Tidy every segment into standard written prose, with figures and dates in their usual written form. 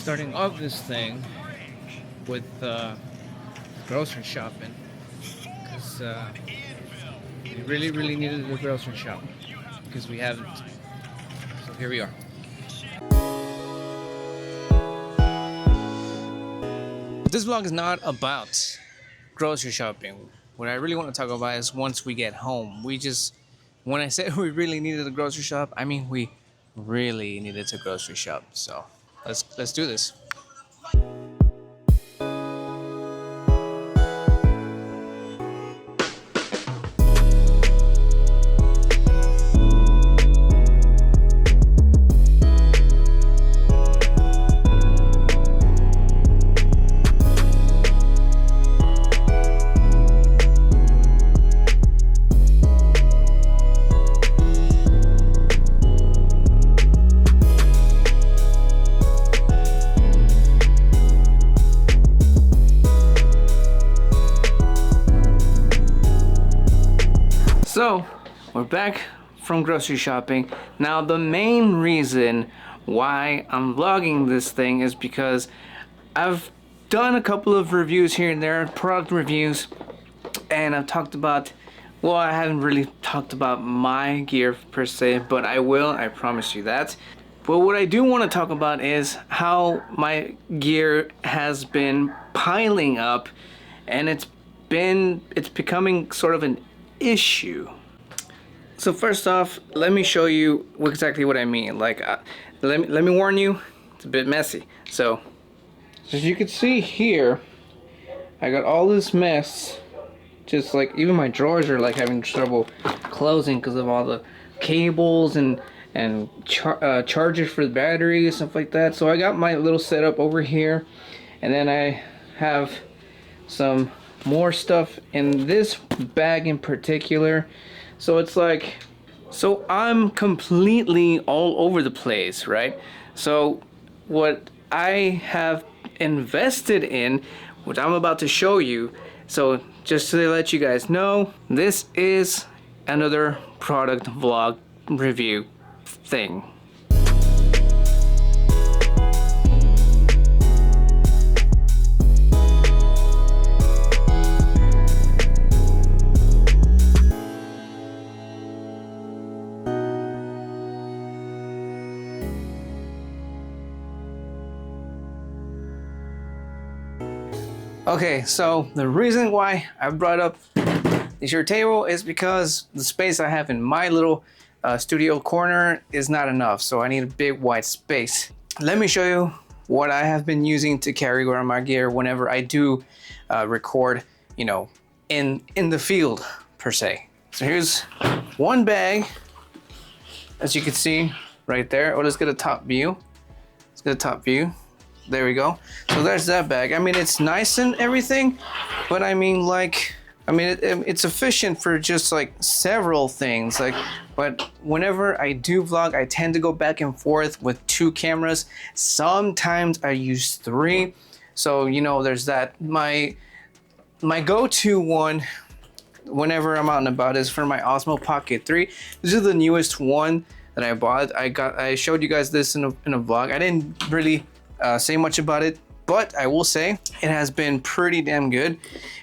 starting off this thing with grocery shopping because we really needed the grocery shop because we haven't. So here we are. This vlog is not about grocery shopping. What I really want to talk about is once we get home. When I said we really needed a grocery shop, I mean we really needed to grocery shop. So let's do this. So, we're back from grocery shopping. Now, the main reason why I'm vlogging this thing is because I've done a couple of reviews here and there, product reviews, and I've talked about, well, I haven't really talked about my gear per se, but I will, I promise you that. But what I do want to talk about is how my gear has been piling up, and it's becoming sort of an issue. So first off, let me show you exactly what I mean. Like, let me warn you, it's a bit messy. So, as you can see here, I got all this mess. Just like even my drawers are like having trouble closing because of all the cables and chargers for the batteries, stuff like that. So I got my little setup over here, and then I have some more stuff in this bag in particular. So it's like, so I'm completely all over the place, right? So what I have invested in, which I'm about to show you, so just to let you guys know, this is another product vlog review thing. Okay, so the reason why I brought up this here table is because the space I have in my little studio corner is not enough, so I need a big wide space. Let me show you what I have been using to carry around my gear whenever I do record, you know, in the field per se. So here's one bag, as you can see right there. Oh, let's get a top view. Let's get a top view. There we go. So there's that bag. I mean, it's nice and everything, but I mean, like, it's sufficient for just like several things. Like, but whenever I do vlog, I tend to go back and forth with 2 cameras. Sometimes I use 3. So, you know, there's that. My go-to one whenever I'm out and about is for my Osmo Pocket 3. This is the newest one that I bought. I showed you guys this in a vlog. I didn't really say much about it, but I will say it has been pretty damn good.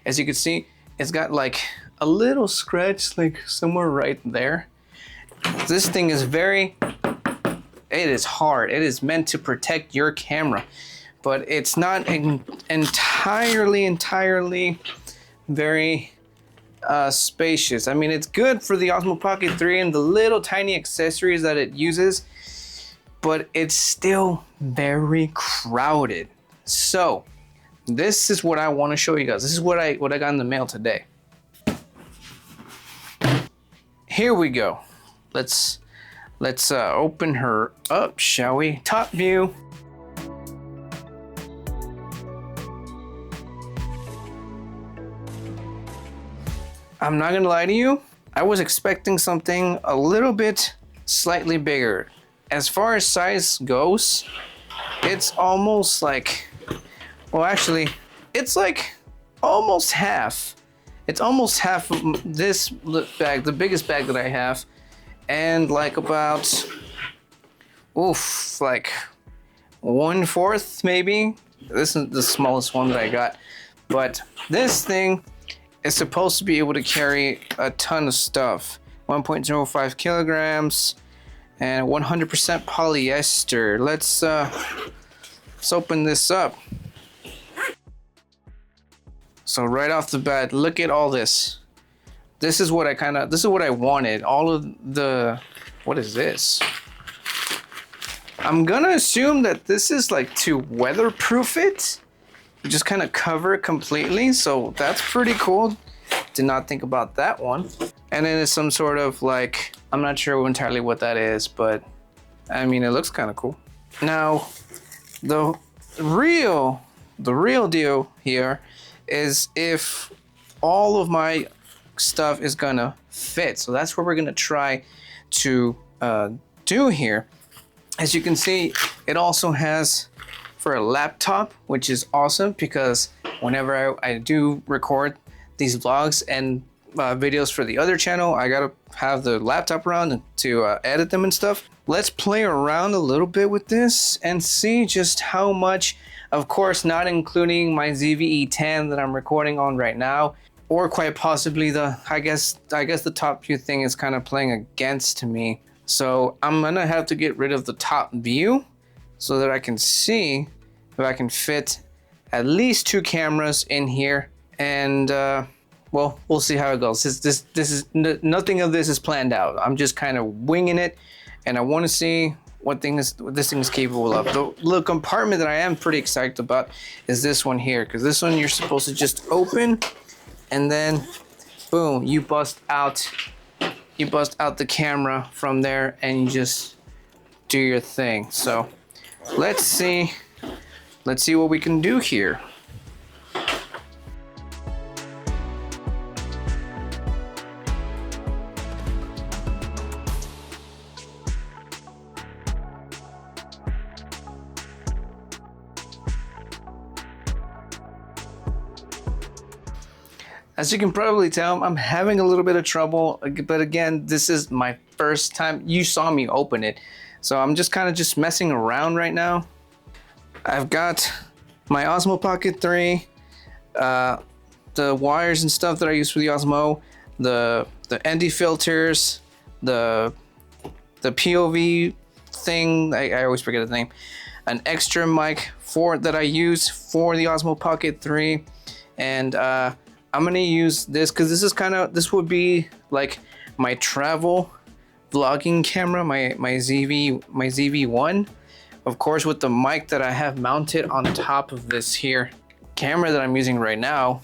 As you can see, it's got like a little scratch like somewhere right there. This thing is it is hard. It is meant to protect your camera, but it's not entirely very spacious. I mean, it's good for the Osmo Pocket 3 and the little tiny accessories that it uses, but it's still very crowded. So this is what I want to show you guys. This is what I got in the mail today. Here we go. Let's open her up, shall we? Top view. I'm not gonna lie to you, I was expecting something a little bit slightly bigger. As far as size goes, it's almost like, well, actually, it's like almost half. It's almost half of this bag, the biggest bag that I have, and like about, like 1/4 maybe. This is the smallest one that I got, but this thing is supposed to be able to carry a ton of stuff. 1.05 kilograms and 100% polyester. Let's open this up. So right off the bat, look at all this. This is what I wanted. All of the, what is this? I'm gonna assume that this is like to weatherproof it. Just kind of cover it completely. So that's pretty cool. Did not think about that one. And then it's some sort of like, I'm not sure entirely what that is, but I mean, it looks kind of cool. Now, the real deal here is if all of my stuff is gonna fit. So that's what we're gonna try to do here. As you can see, it also has for a laptop, which is awesome because whenever I do record these vlogs and videos for the other channel, I gotta have the laptop around to edit them and stuff. Let's play around a little bit with this and see just how much, of course, not including my ZV-E10 that I'm recording on right now, or quite possibly the, I guess the top view thing is kind of playing against me. So I'm gonna have to get rid of the top view so that I can see if I can fit at least 2 cameras in here. And well, we'll see how it goes. This is nothing of this is planned out. I'm just kind of winging it, and I want to see what this thing is capable of. The compartment that I am pretty excited about is this one here, because this one you're supposed to just open, and then boom, you bust out the camera from there, and you just do your thing. So let's see what we can do here. As you can probably tell, I'm having a little bit of trouble, but again, this is my first time. You saw me open it, so I'm just kind of just messing around right now. I've got my Osmo Pocket 3, the wires and stuff that I use for the Osmo, the ND filters, the POV thing, I always forget the name, an extra mic that I use for the Osmo Pocket 3, and I'm gonna use this because this would be like my travel vlogging camera, my ZV-1, of course, with the mic that I have mounted on top of this here camera that I'm using right now.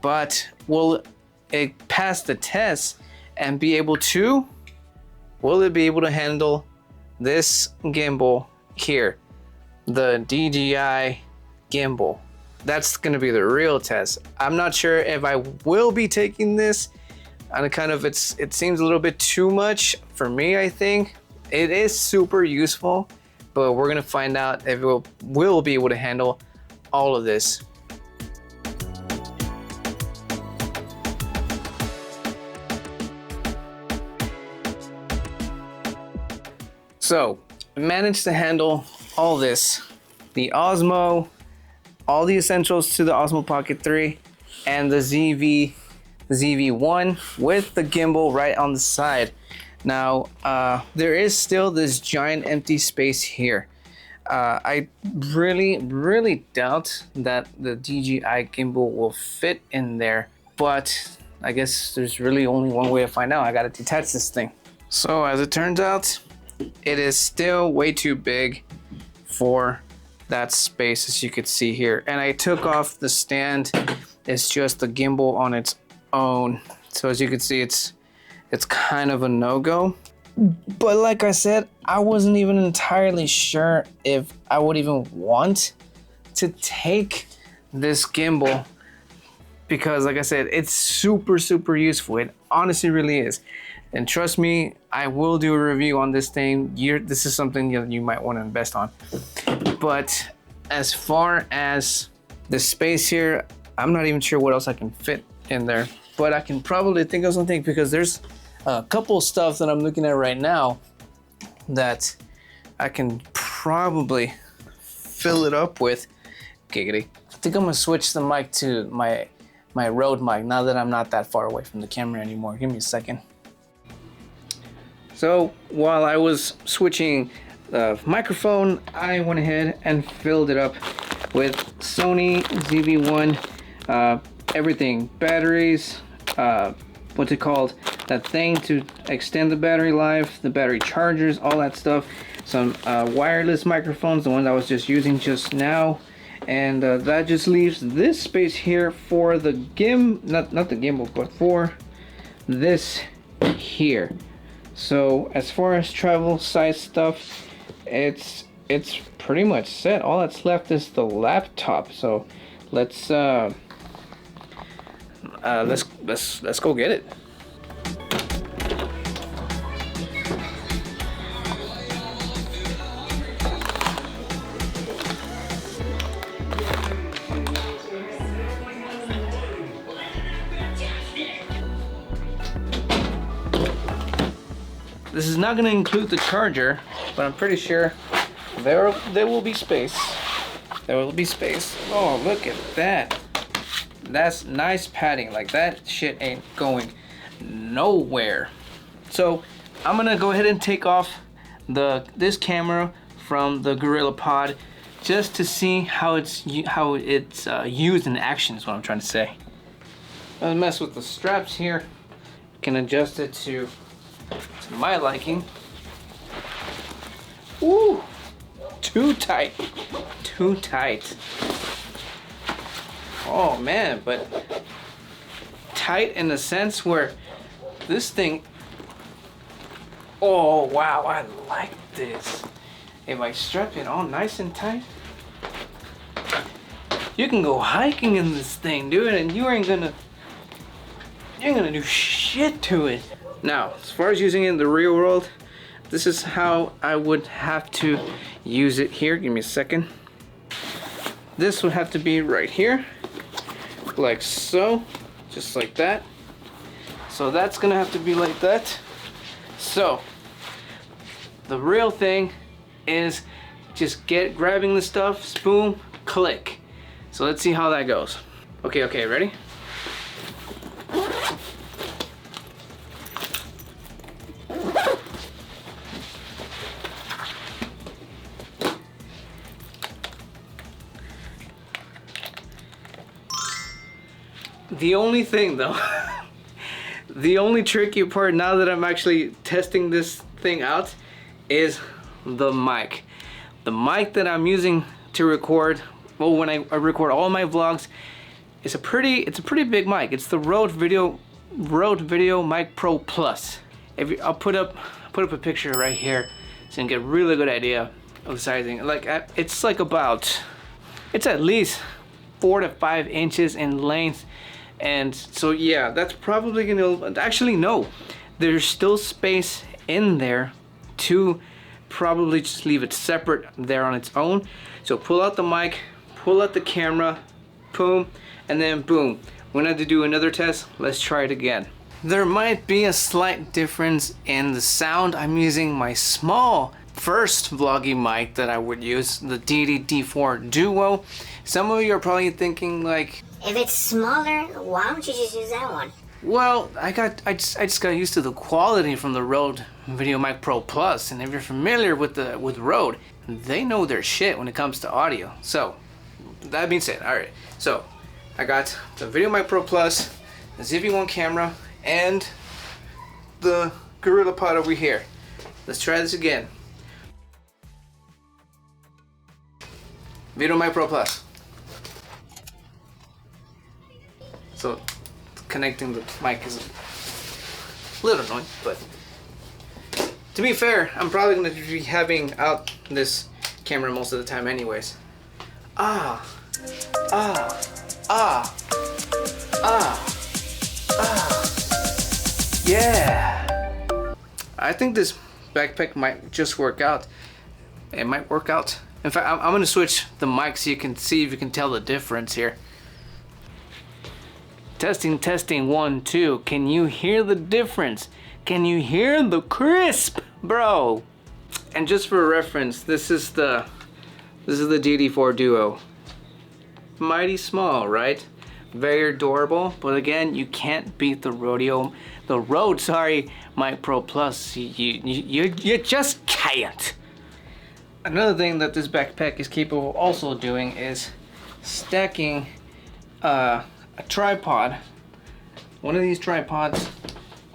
But will it pass the test and be able to? Will it be able to handle this gimbal here, the DJI gimbal? That's gonna be the real test. I'm not sure if I will be taking this, and it seems a little bit too much for me. I think it is super useful, but we're gonna find out if it will be able to handle all of this. So I managed to handle all this, the Osmo, all the essentials to the Osmo Pocket 3 and the ZV-1 with the gimbal right on the side. Now, there is still this giant empty space here. I really doubt that the DJI gimbal will fit in there, but I guess there's really only one way to find out. I gotta detach this thing. So as it turns out, it is still way too big for that space, as you could see here. And I took off the stand. It's just the gimbal on its own. So as you can see, it's kind of a no-go. But like I said, I wasn't even entirely sure if I would even want to take this gimbal, because like I said, it's super useful. It honestly really is. And trust me, I will do a review on this thing. This is something you might want to invest on. But as far as the space here, I'm not even sure what else I can fit in there. But I can probably think of something, because there's a couple stuff that I'm looking at right now that I can probably fill it up with giggity. I think I'm gonna switch the mic to my Rode mic now that I'm not that far away from the camera anymore. Give me a second. So while I was switching the microphone, I went ahead and filled it up with Sony ZV-1, everything, batteries, what's it called, that thing to extend the battery life, the battery chargers, all that stuff, some wireless microphones, the ones I was just using just now, and that just leaves this space here for the not the gimbal, but for this here. So as far as travel size stuff, it's pretty much set. All that's left is the laptop. So let's go get it. This is not going to include the charger, but I'm pretty sure there will be space. There will be space. Oh, look at that. That's nice padding. Like, that shit ain't going nowhere. So I'm going to go ahead and take off this camera from the GorillaPod just to see how it's used in action is what I'm trying to say. I'll mess with the straps here. Can adjust it to my liking. Ooh, too tight. Too tight. Oh man, but tight in the sense where this thing, oh wow, I like this. If I strap it all nice and tight, you can go hiking in this thing, dude, and you ain't gonna do shit to it. Now, as far as using it in the real world, this is how I would have to use it here. Give me a second. This would have to be right here, like so, just like that. So that's gonna have to be like that. So the real thing is just grabbing the stuff, boom, click. So let's see how that goes. Okay, ready? The only thing though, the only tricky part now that I'm actually testing this thing out is the mic. The mic that I'm using to record, well, when I record all my vlogs, it's a pretty big mic. It's the Rode Video Mic Pro Plus. I'll put up a picture right here so you can get a really good idea of the sizing. Like it's at least 4 to 5 inches in length. And so yeah, that's probably gonna, actually no, there's still space in there to probably just leave it separate there on its own. So pull out the mic, pull out the camera, boom, and then boom. We're gonna have to do another test. Let's try it again. There might be a slight difference in the sound. I'm using my small first vlogging mic that I would use, the Deity D4 Duo. Some of you are probably thinking like, if it's smaller, why don't you just use that one? well, I just got used to the quality from the Rode Video Mic Pro Plus, and if you're familiar with Rode, they know their shit when it comes to audio. So that being said, all right. So I got the Video Mic Pro Plus, the ZV-1 camera, and the GorillaPod over here. Let's try this again. Video Mic Pro Plus. So connecting the mic is a little annoying, but to be fair, I'm probably going to be having out this camera most of the time anyways. Yeah. I think this backpack might just work out. It might work out. In fact, I'm going to switch the mic so you can see if you can tell the difference here. Testing, 1, 2. Can you hear the difference? Can you hear the crisp, bro? And just for reference, this is the This is the GT4 Duo. Mighty small, right? Very adorable, but again, you can't beat the Rode Mic Pro Plus. You just can't. Another thing that this backpack is capable of also doing is stacking a tripod. One of these tripods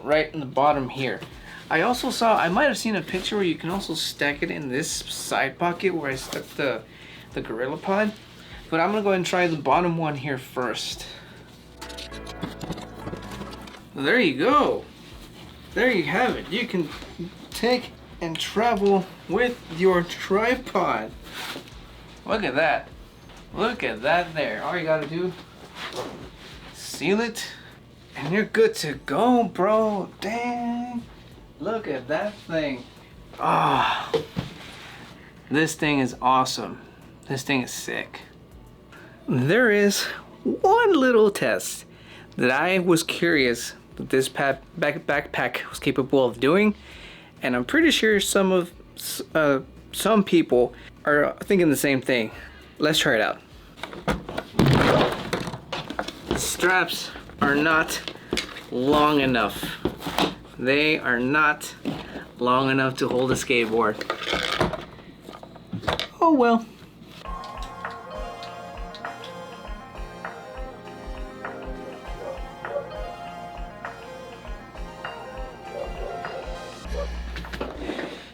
right in the bottom here. I also saw, I might have seen a picture where you can also stack it in this side pocket where I stuck the GorillaPod. But I'm gonna go ahead and try the bottom one here first. There you go. There you have it. You can take and travel with your tripod. Look at that. Look at that there. All you gotta do, seal it, and you're good to go, bro. Dang. Look at that thing. Ah, this thing is awesome. This thing is sick. There is one little test that I was curious that this backpack was capable of doing, and I'm pretty sure some people are thinking the same thing. Let's try it out. The straps are not long enough. They are not long enough to hold a skateboard. Oh well.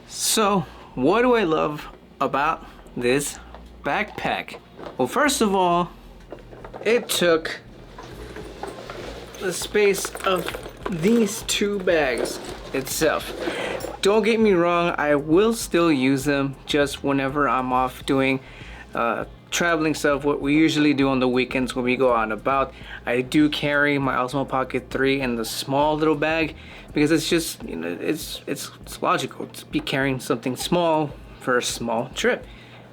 So, what do I love about this backpack? Well, first of all, it took the space of these two bags itself. Don't get me wrong, I will still use them just whenever I'm off doing traveling stuff, what we usually do on the weekends when we go out and about. I do carry my Osmo Pocket 3 in the small little bag because it's just, you know, it's logical to be carrying something small for a small trip.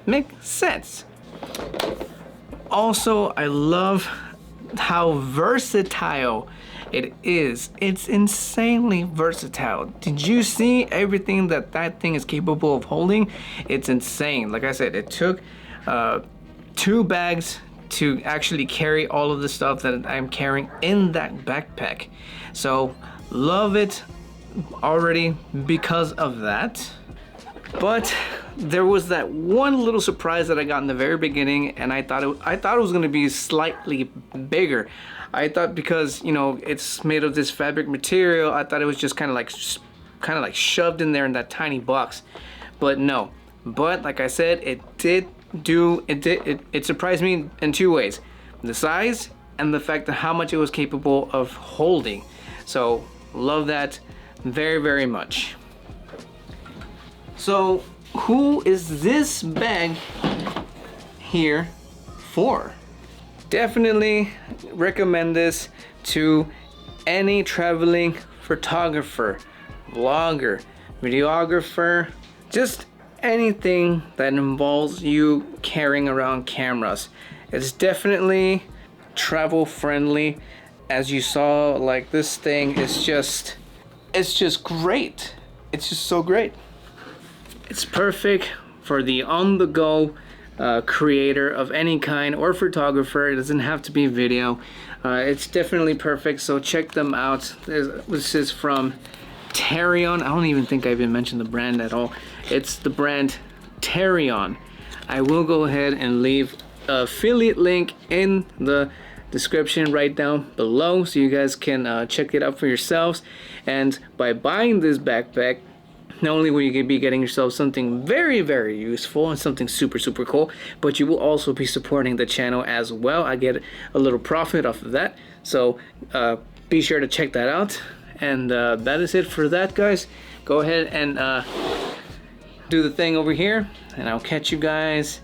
Makes sense. Also, I love how versatile it is. It's insanely versatile. Did you see everything that thing is capable of holding? It's insane. Like I said, it took 2 bags to actually carry all of the stuff that I'm carrying in that backpack. So love it already because of that. But there was that one little surprise that I got in the very beginning, and I thought it was going to be slightly bigger. I thought because, you know, it's made of this fabric material, I thought it was just kind of like shoved in there in that tiny box. But no. But like I said, it surprised me in 2 ways: the size and the fact that how much it was capable of holding. So love that very, very much. So who is this bag here for? Definitely recommend this to any traveling photographer, vlogger, videographer, just anything that involves you carrying around cameras. It's definitely travel friendly. As you saw, like, this thing is just, it's just great. It's just so great. It's perfect for the on-the-go creator of any kind, or photographer. It doesn't have to be video. It's definitely perfect, so check them out. This is from Tarion. I don't even think I even mentioned the brand at all. It's the brand Tarion. I will go ahead and leave an affiliate link in the description right down below so you guys can check it out for yourselves. And by buying this backpack, not only will you be getting yourself something very, very useful and something super, super cool, but you will also be supporting the channel as well. I get a little profit off of that, so be sure to check that out. And that is it for that, guys. Go ahead and do the thing over here, and I'll catch you guys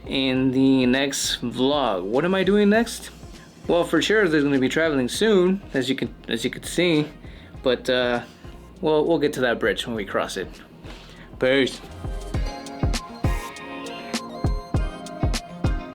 in the next vlog. What am I doing next? Well, for sure there's going to be traveling soon, as you can see, but we'll get to that bridge when we cross it. Peace.